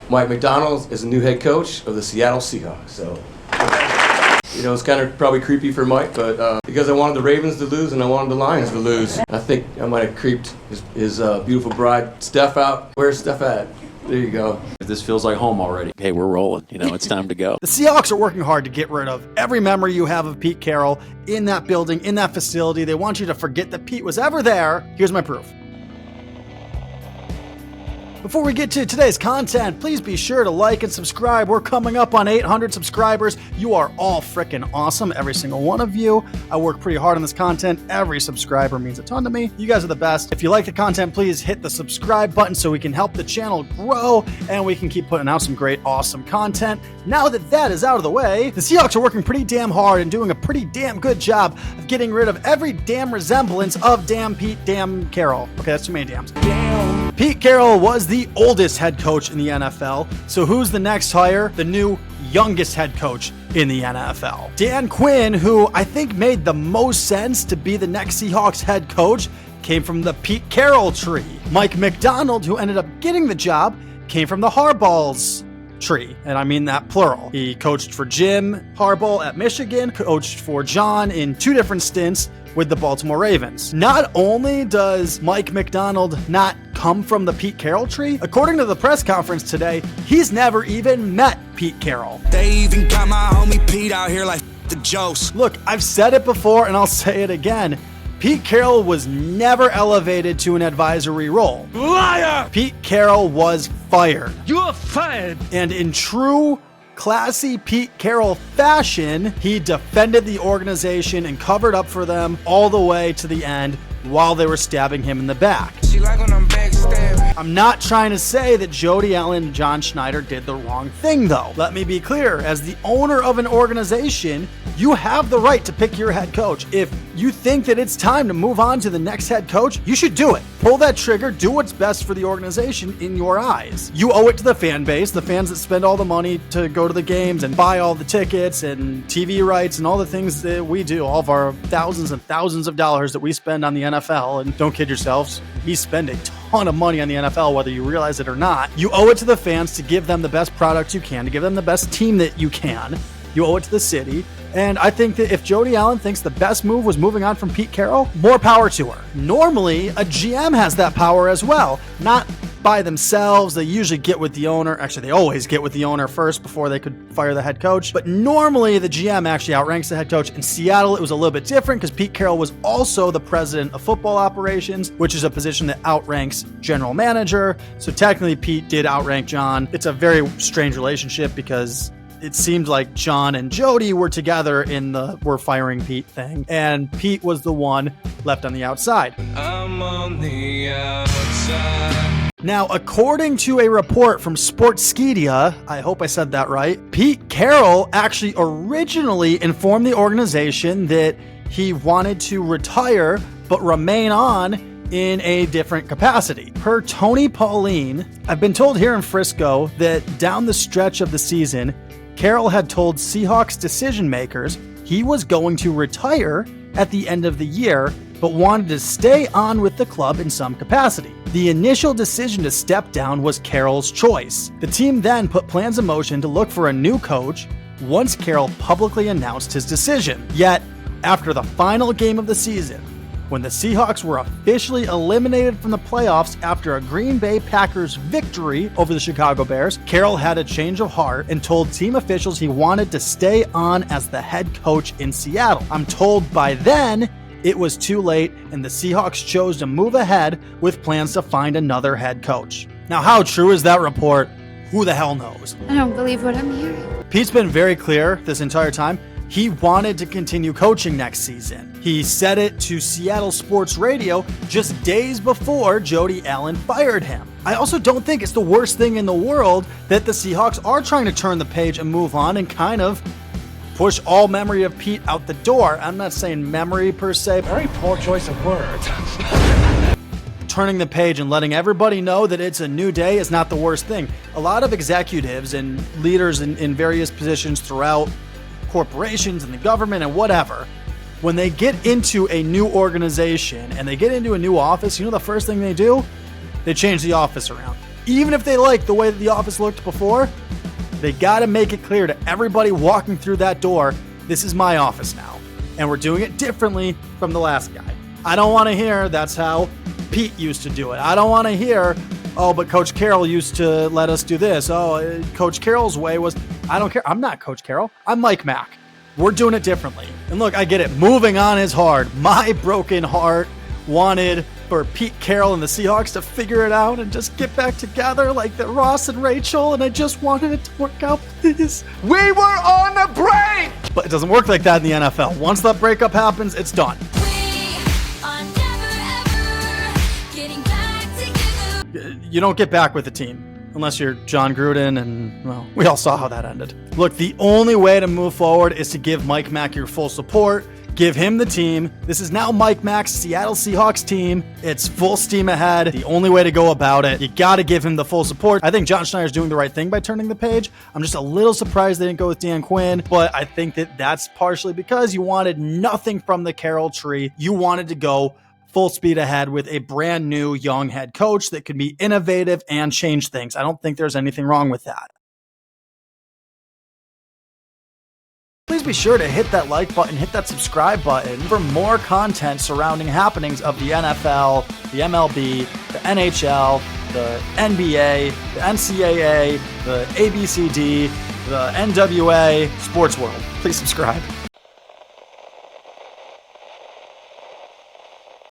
Mike Macdonald is the new head coach of the Seattle Seahawks. So, it's kind of probably creepy for Mike, but because I wanted the Ravens to lose and I wanted the Lions to lose, I think I might have creeped his beautiful bride, Steph, out. Where's Steph at? There you go. This feels like home already. Hey, we're rolling. It's time to go. The Seahawks are working hard to get rid of every memory you have of Pete Carroll in that building, in that facility. They want you to forget that Pete was ever there. Here's my proof. Before we get to today's content, please be sure to like and subscribe. We're coming up on 800 subscribers. You are all freaking awesome, every single one of you. I work pretty hard on this content. Every subscriber means a ton to me. You guys are the best. If you like the content, please hit the subscribe button so we can help the channel grow and we can keep putting out some great, awesome content. Now that that is out of the way, the Seahawks are working pretty damn hard and doing a pretty damn good job of getting rid of every damn resemblance of damn Pete damn Carroll. Okay, that's too many damns. Damn. Pete Carroll was the oldest head coach in the NFL. So who's the next hire? The new youngest head coach in the NFL. Dan Quinn, who I think made the most sense to be the next Seahawks head coach, came from the Pete Carroll tree. Mike Macdonald, who ended up getting the job, came from the Harbaugh's tree, and I mean that plural. He coached for Jim Harbaugh at Michigan, coached for John in 2 different stints with the Baltimore Ravens. Not only does Mike Macdonald not come from the Pete Carroll tree, according to the press conference today, he's never even met Pete Carroll. They even got my homie Pete out here like the Joes. Look, I've said it before and I'll say it again. Pete Carroll was never elevated to an advisory role. Liar! Pete Carroll was fired. You're fired! And in true classy Pete Carroll fashion, he defended the organization and covered up for them all the way to the end while they were stabbing him in the back. She like when I'm backstabbing. I'm not trying to say that Jody Allen and John Schneider did the wrong thing, though. Let me be clear. As the owner of an organization, you have the right to pick your head coach. If you think that it's time to move on to the next head coach, you should do it. Pull that trigger, do what's best for the organization in your eyes. You owe it to the fan base, the fans that spend all the money to go to the games and buy all the tickets and TV rights and all the things that we do, all of our thousands and thousands of dollars that we spend on the NFL. And don't kid yourselves, we spend a ton of money on the NFL, whether you realize it or not. You owe it to the fans to give them the best product you can, to give them the best team that you can. You owe it to the city. And I think that if Jody Allen thinks the best move was moving on from Pete Carroll, more power to her. Normally, a GM has that power as well. Not by themselves. They usually get with the owner. Actually, they always get with the owner first before they could fire the head coach. But normally, the GM actually outranks the head coach. In Seattle, it was a little bit different because Pete Carroll was also the president of football operations, which is a position that outranks general manager. So technically, Pete did outrank John. It's a very strange relationship because it seemed like John and Jody were together in the "we're firing Pete" thing, and Pete was the one left on the outside. I'm on the outside. Now, according to a report from Sportskeeda, I hope I said that right, Pete Carroll actually originally informed the organization that he wanted to retire but remain on in a different capacity. Per Tony Pauline, I've been told here in Frisco that down the stretch of the season, Carroll had told Seahawks decision makers he was going to retire at the end of the year, but wanted to stay on with the club in some capacity. The initial decision to step down was Carroll's choice. The team then put plans in motion to look for a new coach once Carroll publicly announced his decision. Yet, after the final game of the season, when the Seahawks were officially eliminated from the playoffs after a Green Bay Packers victory over the Chicago Bears, Carroll had a change of heart and told team officials he wanted to stay on as the head coach in Seattle. I'm told by then it was too late and the Seahawks chose to move ahead with plans to find another head coach. Now, how true is that report? Who the hell knows? I don't believe what I'm hearing. Pete's been very clear this entire time. He wanted to continue coaching next season. He said it to Seattle Sports Radio just days before Jody Allen fired him. I also don't think it's the worst thing in the world that the Seahawks are trying to turn the page and move on and kind of push all memory of Pete out the door. I'm not saying memory per se. Very poor choice of words. Turning the page and letting everybody know that it's a new day is not the worst thing. A lot of executives and leaders in various positions throughout corporations and the government and whatever, when they get into a new organization and they get into a new office, you know the first thing they do? They change the office around. even if they like the way that the office looked before, they got to make it clear to everybody walking through that door, this is my office now. And we're doing it differently from the last guy. I don't want to hear that's how Pete used to do it. I don't want to hear, oh, but Coach Carroll used to let us do this. Oh, Coach Carroll's way was, I don't care. I'm not Coach Carroll. I'm Mike Mack. We're doing it differently. And look, I get it. Moving on is hard. My broken heart wanted for Pete Carroll and the Seahawks to figure it out and just get back together like the Ross and Rachel, and I just wanted it to work out, please. We were on a break! But it doesn't work like that in the NFL. Once that breakup happens, it's done. You don't get back with the team unless you're John Gruden, and, well, we all saw how that ended. Look, the only way to move forward is to give Mike Mack your full support. Give him the team. This is now Mike Mack's Seattle Seahawks team. It's full steam ahead. The only way to go about it. You got to give him the full support. I think John Schneider's doing the right thing by turning the page. I'm just a little surprised they didn't go with Dan Quinn, but I think that that's partially because you wanted nothing from the Carroll tree. You wanted to go full speed ahead with a brand new young head coach that could be innovative and change things. I don't think there's anything wrong with that. Please be sure to hit that like button, hit that subscribe button for more content surrounding happenings of the NFL, the MLB, the NHL, the NBA, the NCAA, the ABCD, the NWA, sports world. Please subscribe.